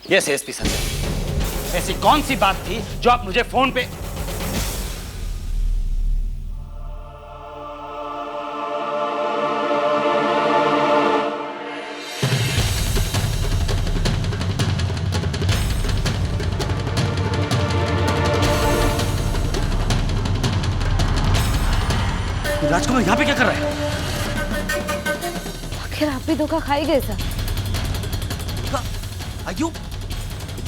Yes SP Sanjay, ऐसी कौन सी बात थी जो आप मुझे फोन पे? राजकुमार यहाँ पे क्या कर रहा है? आखिर आप भी धोखा खा ही गए सर।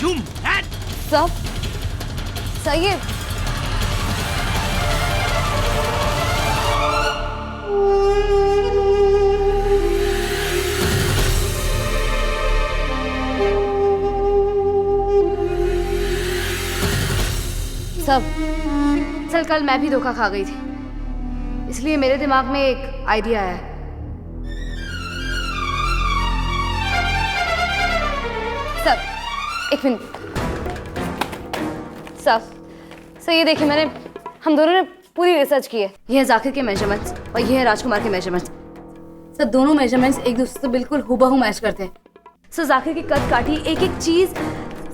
You mad? सब सही है। सब चल, कल मैं भी धोखा खा गई थी, इसलिए मेरे दिमाग में एक आइडिया आया है। सब एक मिनट। सर ये देखिए, हम दोनों ने पूरी रिसर्च की है। ये है जाकिर के मेजरमेंट्स और ये है राजकुमार के मेजरमेंट्स। सर दोनों मेजरमेंट्स एक दूसरे से बिल्कुल हूबहू मैच करते हैं। सर जाकिर की कद काठी, एक एक चीज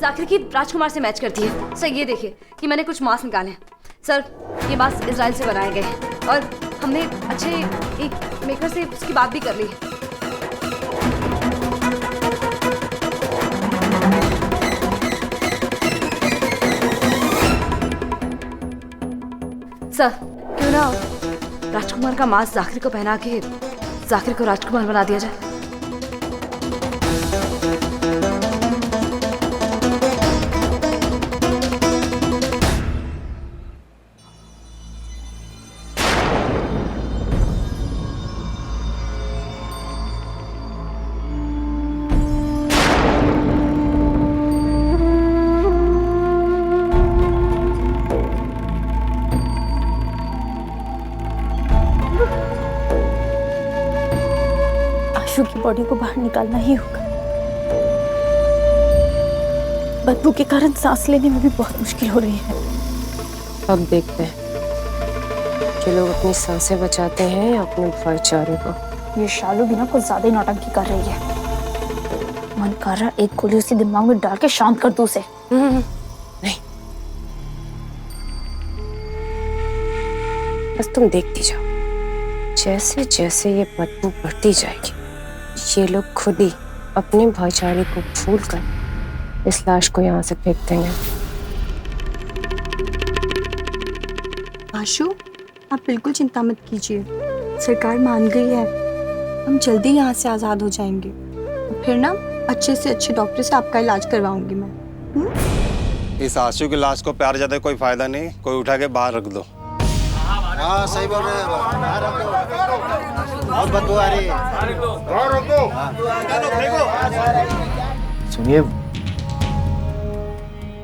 जाकिर की राजकुमार से मैच करती है। सर ये देखिए कि मैंने कुछ मास्क निकाले हैं। सर ये मास्क इजराइल से बनाए गए हैं और हमने अच्छे एक मेकर से उसकी बात भी कर ली है। सर क्यों ना राजकुमार का मास्क जाकिर को पहना के जाकिर को राजकुमार बना दिया जाए। आशु की बॉडी को बाहर निकालना ही होगा। बदबू के कारण सांस लेने में भी बहुत मुश्किल हो रही है। अब देखते हैं कि लोग अपनी सांसें बचाते हैं या अपने भाईचारे को। ये शालू भी ना कुछ ज्यादा ही नौटंकी कर रही है। मन कर रहा एक गोली उसी दिमाग में डाल के शांत कर दूं उसे। नहीं, बस तुम देखती जाओ, जैसे जैसे ये बदबू बढ़ती जाएगी ये लोग खुद ही अपने भाईचारे को भूलकर इस लाश को यहाँ से फेंक देंगे। आशु, आप बिल्कुल चिंता मत कीजिए, सरकार मान गई है, हम जल्दी यहाँ से आज़ाद हो जाएंगे। फिर ना अच्छे से अच्छे डॉक्टर से आपका इलाज करवाऊंगी मैं। इस आशु की लाश को प्यार ज्यादा कोई फायदा नहीं, कोई उठा के बाहर रख दो। हाँ सही बोल रहे हैं, बहुत बदबू आ रही है। सुनिए,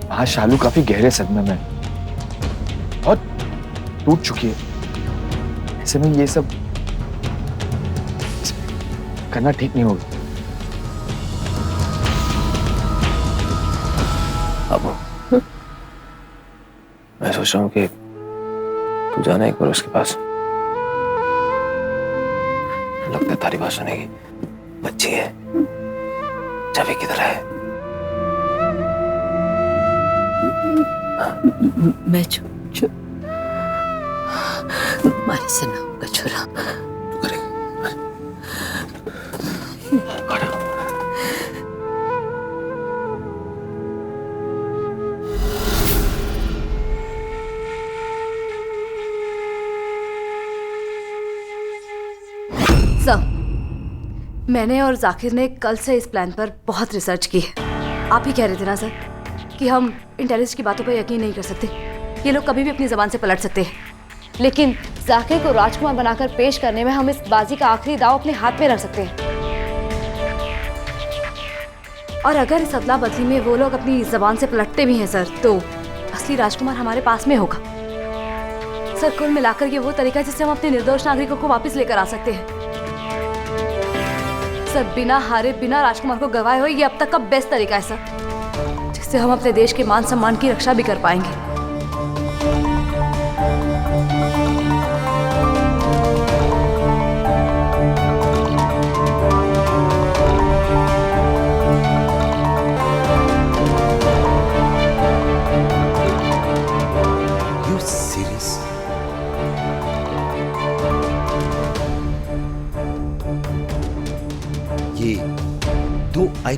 वहाँ शालू काफी गहरे सदमे में बहुत टूट चुकी है। ऐसे में ये सब करना ठीक नहीं होगा। अब मैं सोच रहा हूँ कि तू जाना एक बार उसके पास, लगता है तारी बात सुनेगी। बच्ची है, चाबी किधर है? मैं मारी से ना होगा छोरा। तू करेगी? सर मैंने और जाकिर ने कल से इस प्लान पर बहुत रिसर्च की है। आप ही कह रहे थे ना सर कि हम इंटेलिजेंस की बातों पर यकीन नहीं कर सकते, ये लोग कभी भी अपनी ज़बान से पलट सकते हैं। लेकिन जाकिर को राजकुमार बनाकर पेश करने में हम इस बाजी का आखिरी दांव अपने हाथ में रख सकते हैं। और अगर इस अदला बदली में वो लोग अपनी ज़बान से पलटते भी हैं सर, तो असली राजकुमार हमारे पास में होगा। सर कुल मिलाकर ये वो तरीका है जिससे हम अपने निर्दोष नागरिकों को वापस लेकर आ सकते हैं। सर बिना हारे, बिना राजकुमार को गवाए हुए ये अब तक का बेस्ट तरीका है सर, जिससे हम अपने देश के मान सम्मान की रक्षा भी कर पाएंगे।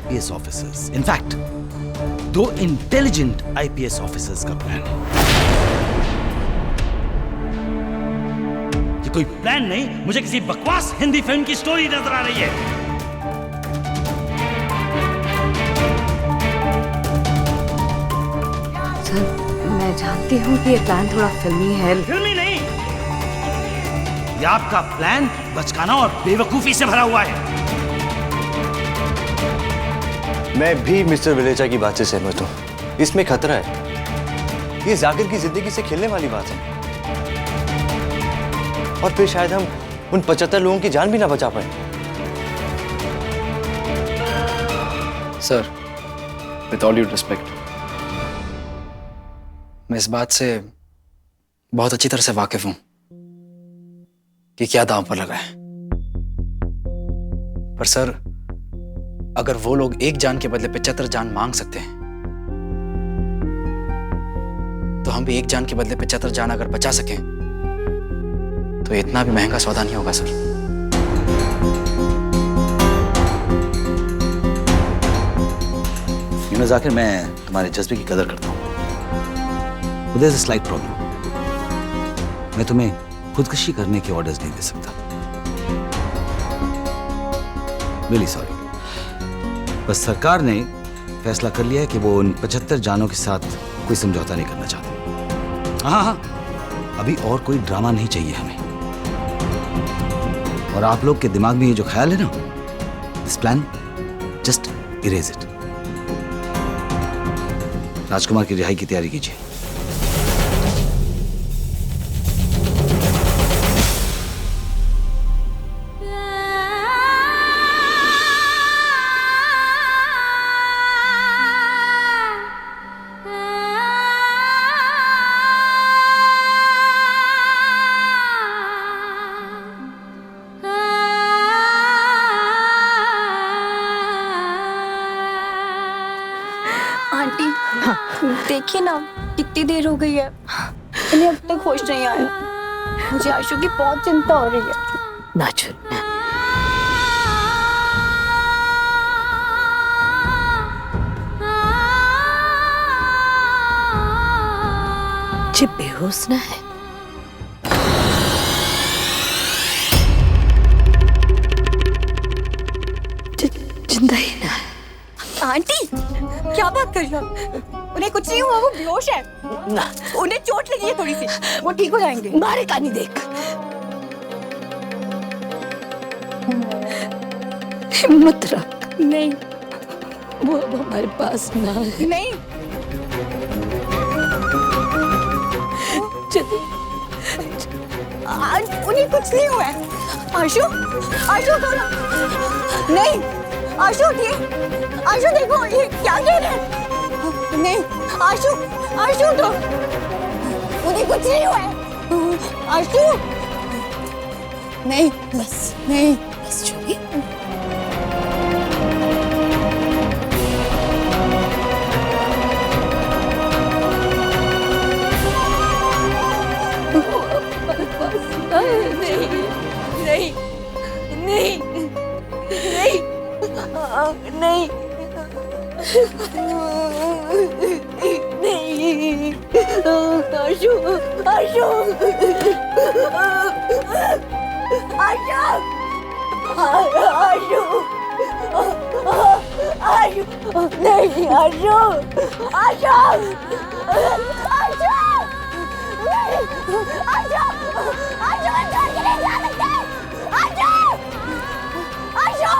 IPS officers, in fact 2 intelligent IPS officers का प्लान है। ये कोई प्लान नहीं, मुझे किसी बकवास हिंदी फिल्म की स्टोरी नजर आ रही है। मैं जानती हूँ कि ये प्लान थोड़ा फिल्मी है। फिल्मी नहीं, ये आपका प्लान बचकाना और बेवकूफी से भरा हुआ है। मैं भी मिस्टर विलेचा की बात से सहमत हूँ। इसमें खतरा है। ये जाकिर की जिंदगी से खेलने वाली बात है और फिर शायद हम उन 75 लोगों की जान भी ना बचा पाए। Sir, with all due respect, मैं इस बात से बहुत अच्छी तरह से वाकिफ हूं कि क्या दांव पर लगा है। पर सर, अगर वो लोग एक जान के बदले 75 जान मांग सकते हैं, तो हम भी एक जान के बदले 75 जान अगर बचा सकें, तो इतना भी महंगा सौदा नहीं होगा सर। जाकिर, मैं तुम्हारे जज्बे की कदर करता हूँ। There's a slight problem. मैं तुम्हें खुदकुशी करने के ऑर्डर्स नहीं दे सकता। Really sorry. बस सरकार ने फैसला कर लिया है कि वो उन 75 जानों के साथ कोई समझौता नहीं करना चाहते। हाँ, अभी और कोई ड्रामा नहीं चाहिए हमें। और आप लोग के दिमाग में ये जो ख्याल है ना, this plan, just erase it. राजकुमार की रिहाई की तैयारी कीजिए। आंटी, देखिए ना कितनी देर हो गई है, इन्हें अब तक होश नहीं आया। मुझे आशु की बहुत चिंता हो रही है। ना छूटना। जे बेहोश ना है। जिंदा ही ना है। आंटी, क्या बात कर रही हो? उन्हें कुछ नहीं हुआ, वो बेहोश है। ना, उन्हें चोट लगी है थोड़ी सी, वो ठीक हो जाएंगे। मारे का नहीं देख। हिम्मत रख। नहीं, वो अब हमारे पास ना है। नहीं, उन्हें कुछ नहीं हुआ है। आशु, आशु तो नहीं, आशु उठिए। आशु देखो, ये क्या कह रहे हैं? नहीं, आशु, आशु तो उन्हें कुछ नहीं हुआ है। आशु, नहीं, बस नहीं, बस छोड़ी। नहीं, नहीं, नहीं, नहीं, नहीं, आशु, आशु, आशु, आशु, आशु, नहीं, आशु, आशु, आशु, आशु, आशु, छोड़ के नहीं जा सकते। आशु, आशु,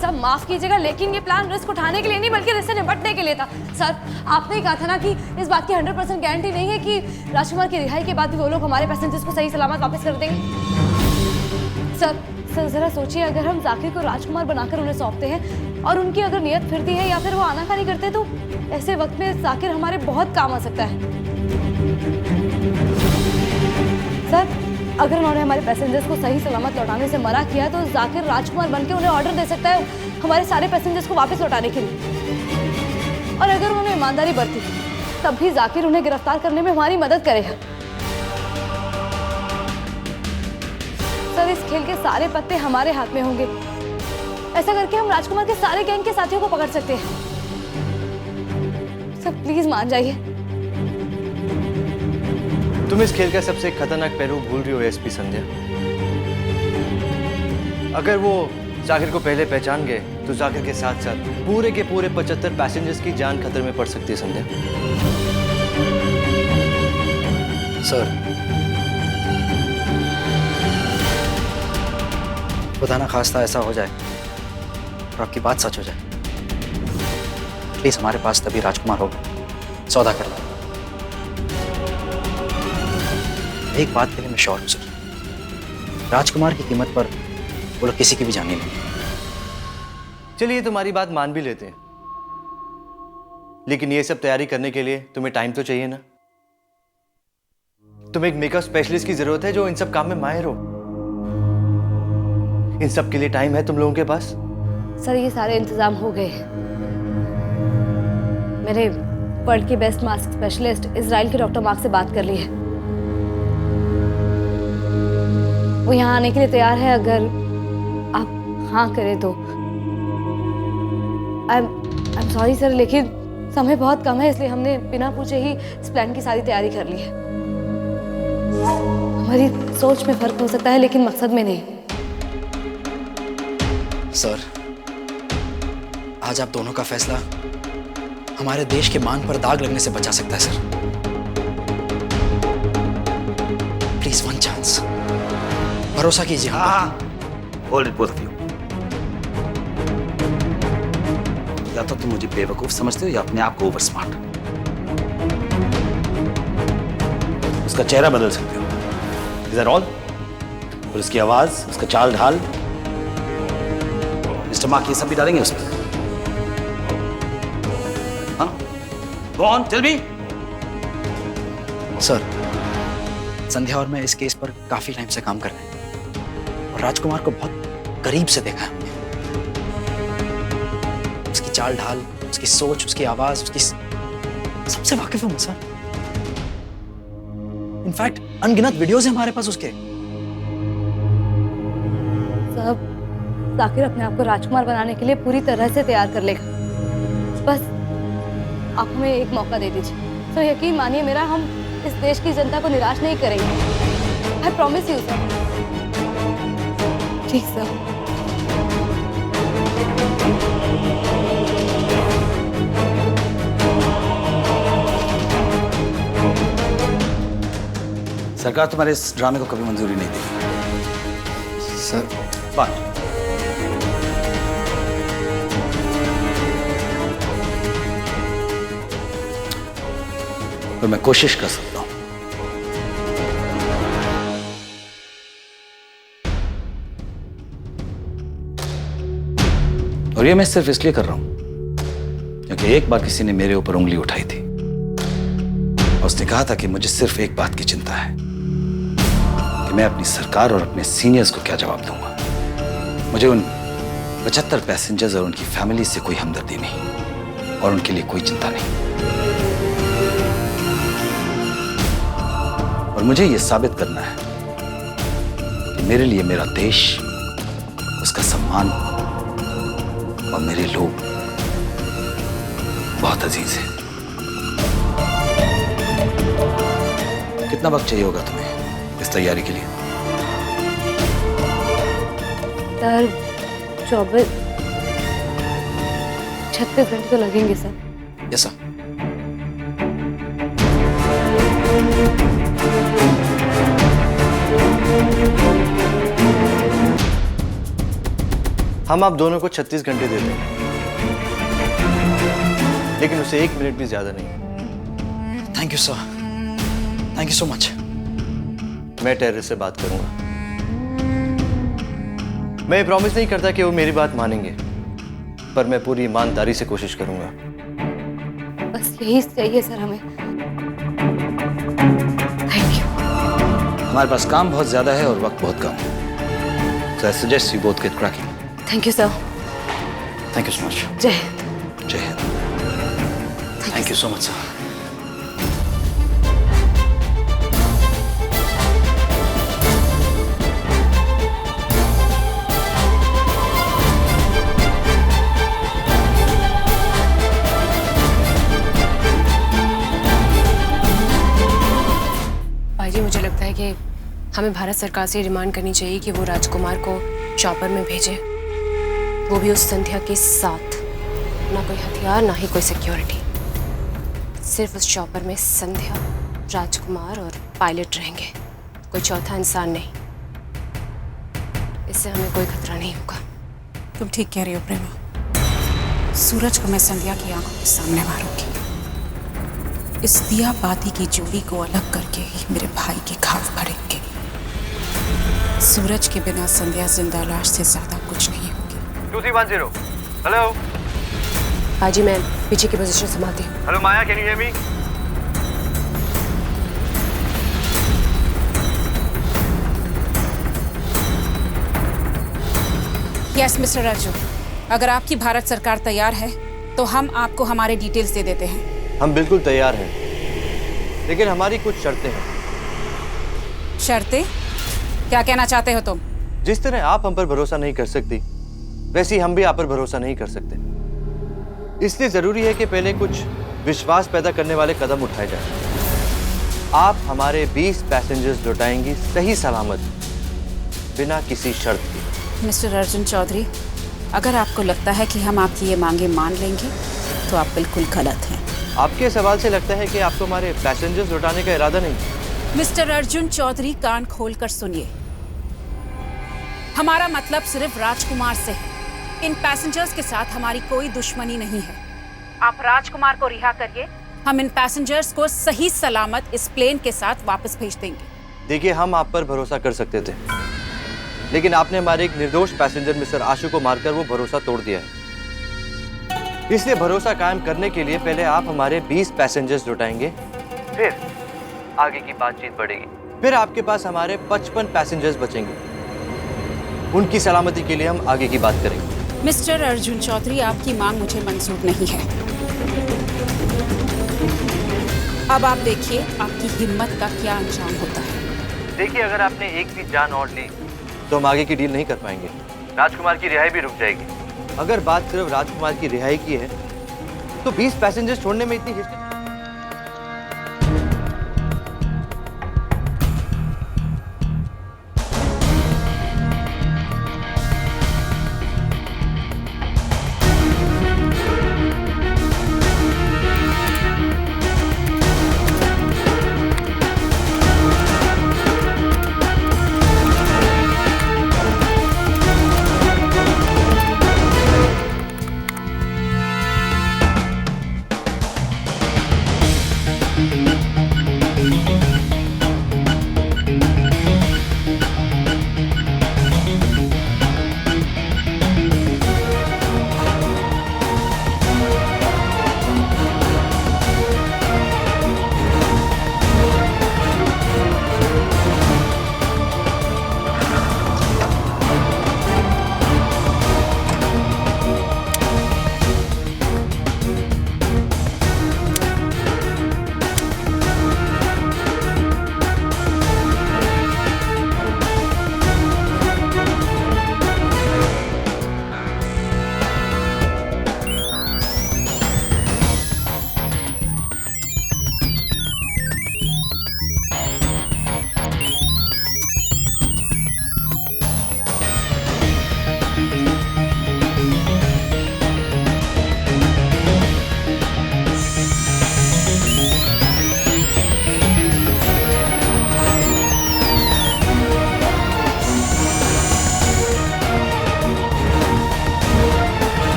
सब माफ कीजिएगा, लेकिन ये प्लान रिस्क उठाने के लिए नहीं बल्कि रिस्क से निपटने के लिए था। सर, आपने कहा था ना कि इस बात की 100% गारंटी नहीं है कि राजकुमार की रिहाई के बाद भी वो लोग हमारे पैसेंजर्स को सही सलामत वापस कर देंगे। सर जरा सोचिए, अगर हम जाकिर को राजकुमार बनाकर उन्हें सौंपते हैं और उनकी अगर नियत फिरती है या फिर वो आनाकानी करते हैं, तो ऐसे वक्त में जाकिर हमारे बहुत काम आ सकता है। सर, अगर उन्होंने हमारे पैसेंजर्स को सही सलामत लौटाने से मना किया तो जाकिर राजकुमार बनके उन्हें ऑर्डर दे सकता है हमारे सारे पैसेंजर्स को वापस लौटाने के लिए। और अगर उन्होंने ईमानदारी बरती तब भी जाकिर उन्हें गिरफ्तार करने में हमारी मदद करेगा। सर, इस खेल के सारे पत्ते हमारे हाथ में होंगे। ऐसा करके हम राजकुमार के सारे गैंग के साथियों को पकड़ सकते हैं। सर प्लीज मान जाइए। तुम इस खेल का सबसे खतरनाक पहलू भूल रही हो एसपी संध्या। अगर वो जाकिर को पहले पहचान गए तो जाकिर के साथ साथ पूरे के पूरे 75 पैसेंजर्स की जान खतरे में पड़ सकती है संध्या। सर, खुदा ना खास्ता ऐसा हो जाए और आपकी बात सच हो जाए, प्लीज हमारे पास तभी राजकुमार होगा, सौदा कर लो। एक बात के लिए मैं श्योर हूं सर, राजकुमार की कीमत पर वो लोग किसी की भी जान नहीं लेंगे। चलिए तुम्हारी बात मान भी लेते हैं, लेकिन ये सब तैयारी करने के लिए तुम्हें टाइम तो चाहिए ना। तुम्हें एक मेकअप स्पेशलिस्ट की जरूरत है जो इन सब काम में माहिर हो। इन सब के लिए टाइम है तुम लोगों के पास? सर ये सारे इंतजाम हो गए। मैंने वर्ल्ड के बेस्ट मास्क स्पेशलिस्ट इजराइल के डॉक्टर मार्क से बात कर ली है। वो यहाँ आने के लिए तैयार है, अगर आप हाँ करें तो। आई एम सॉरी सर, लेकिन समय बहुत कम है, इसलिए हमने बिना पूछे ही इस प्लान की सारी तैयारी कर ली है। हमारी सोच में फर्क हो सकता है लेकिन मकसद में नहीं। सर, आज आप दोनों का फैसला हमारे देश के मान पर दाग लगने से बचा सकता है सर। प्लीज वन चांस, भरोसा कीजिए। हाँ, hold it both of you. या तो तुम मुझे बेवकूफ समझते हो या अपने आप को ओवर स्मार्ट। उसका चेहरा बदल सकते हो, इज दैट ऑल? और उसकी आवाज, उसका चाल ढाल, मिस्टर मार्क ये सब भी डालेंगे उसमें? हाँ, go on, tell me. Sir, Sandhya और मैं इस केस पर काफी टाइम से काम कर रहे हैं और राजकुमार को बहुत करीब से देखा है हमने। उसकी चाल ढाल, उसकी सोच, उसकी आवाज, उसकी सबसे वाकिफ हूं सर। इनफैक्ट अनगिनत वीडियोस हैं हमारे पास उसके। साहब, जाकिर अपने आप को राजकुमार बनाने के लिए पूरी तरह से तैयार कर लेगा। बस आप हमें एक मौका दे दीजिए। तो यकीन मानिए मेरा, हम इस देश की जनता को निराश नहीं करेंगे। I promise you sir. ठीक सर। सरकार तुम्हारे इस ड्रामे को कभी मंजूरी नहीं देगी सर। बात तो मैं कोशिश कर सकता हूं। और ये मैं सिर्फ इसलिए कर रहा हूं क्योंकि एक बार किसी ने मेरे ऊपर उंगली उठाई थी और उसने कहा था कि मुझे सिर्फ एक बात की चिंता है कि मैं अपनी सरकार और अपने सीनियर्स को क्या जवाब दूंगा। मुझे उन 75 पैसेंजर्स और उनकी फैमिली से कोई हमदर्दी नहीं और उनके लिए कोई चिंता नहीं। और मुझे यह साबित करना है कि मेरे लिए मेरा देश, उसका सम्मान और मेरे लोग बहुत अजीज हैं। कितना वक्त चाहिए होगा तुम्हें इस तैयारी के लिए? सर 36 घंटे तो लगेंगे सर। Yes sir. हम आप दोनों को 36 घंटे देते हैं, लेकिन उसे 1 मिनट भी ज्यादा नहीं। Thank you sir, thank you so much. मैं टेररिस्ट से बात करूंगा। मैं ये प्रॉमिस नहीं करता कि वो मेरी बात मानेंगे, पर मैं पूरी ईमानदारी से कोशिश करूंगा। बस यही चाहिए सर हमें। Thank you. हमारे पास काम बहुत ज्यादा है और वक्त बहुत कम है। So I suggest you both get cracking. Thank you sir. Thank you so much. जय हिंद। जय Hind. Thank you so much sir. भाई जी, मुझे लगता है कि हमें भारत सरकार से डिमांड करनी चाहिए कि वो राजकुमार को चॉपर में भेजे, वो भी उस संध्या के साथ। ना कोई हथियार, ना ही कोई सिक्योरिटी, सिर्फ उस चॉपर में संध्या, राजकुमार और पायलट रहेंगे, कोई चौथा इंसान नहीं। इससे हमें कोई खतरा नहीं होगा। तुम ठीक कह रही हो प्रेमा। सूरज को मैं संध्या की आंखों के सामने मारूंगी। इस दिया बाती की जोड़ी को अलग करके ही मेरे भाई के घाव भरेंगे। सूरज के बिना संध्या जिंदा लाश से ज्यादा कुछ नहीं होगी। 2310 हेलो। हाजी, मैं पीछे की पोजीशन संभालती हूँ। Hello Maya, can you hear me? Yes mister Arjun, अगर आपकी भारत सरकार तैयार है तो हम आपको हमारे डिटेल्स दे देते हैं। हम बिल्कुल तैयार हैं, लेकिन हमारी कुछ शर्तें हैं। शर्तें? क्या कहना चाहते हो तुम? जिस तरह आप हम पर भरोसा नहीं कर सकती, वैसे ही हम भी आप पर भरोसा नहीं कर सकते। इसलिए जरूरी है कि पहले कुछ विश्वास पैदा करने वाले कदम उठाए जाएं। आप हमारे 20 पैसेंजर्स लौटाएंगी सही सलामत, बिना किसी शर्त के। मिस्टर अर्जुन चौधरी, अगर आपको लगता है कि हम आपकी ये मांगे मान लेंगे तो आप बिल्कुल गलत हैं। आपके सवाल से लगता है कि आपको हमारे पैसेंजर्स लौटाने का इरादा नहीं। मिस्टर अर्जुन चौधरी, कान खोलकर सुनिए। हमारा मतलब सिर्फ राजकुमार से है। इन पैसेंजर्स के साथ हमारी कोई दुश्मनी नहीं है। आप राजकुमार को रिहा करिए, हम इन पैसेंजर्स को सही सलामत इस प्लेन के साथ वापस भेज देंगे। देखिए, हम आप पर भरोसा कर सकते थे, लेकिन आपने हमारे एक निर्दोष पैसेंजर मिस्टर आशु को मारकर वो भरोसा तोड़ दिया है। इसलिए भरोसा कायम करने के लिए पहले आप हमारे 20 पैसेंजर्स लौटाएंगे, फिर आगे की बातचीत बढ़ेगी। फिर आपके पास हमारे 55 पैसेंजर्स बचेंगे। उनकी सलामती के लिए हम आगे की बात करेंगे। मिस्टर अर्जुन चौधरी, आपकी मांग मुझे मंजूर नहीं है। अब आप देखिए आपकी हिम्मत का क्या अंजाम होता है। देखिए, अगर आपने एक भी जान और ली तो हम आगे की डील नहीं कर पाएंगे। राजकुमार की रिहाई भी रुक जाएगी। अगर बात सिर्फ राजकुमार की रिहाई की है तो 20 पैसेंजर्स छोड़ने में इतनी हिचक।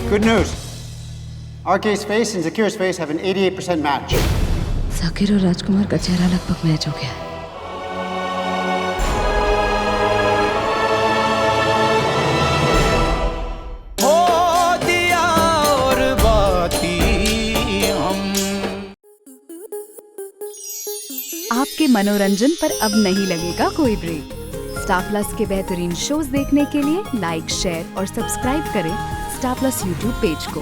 Good news. RK Space and Secure Space have an 88% match. Zakir और राजकुमार का चेहरा लगभग मैच हो गया है। आपके मनोरंजन पर अब नहीं लगेगा कोई ब्रेक। स्टार प्लस के बेहतरीन शोज देखने के लिए लाइक, शेयर और सब्सक्राइब करें स्टार प्लस यूट्यूब पेज को।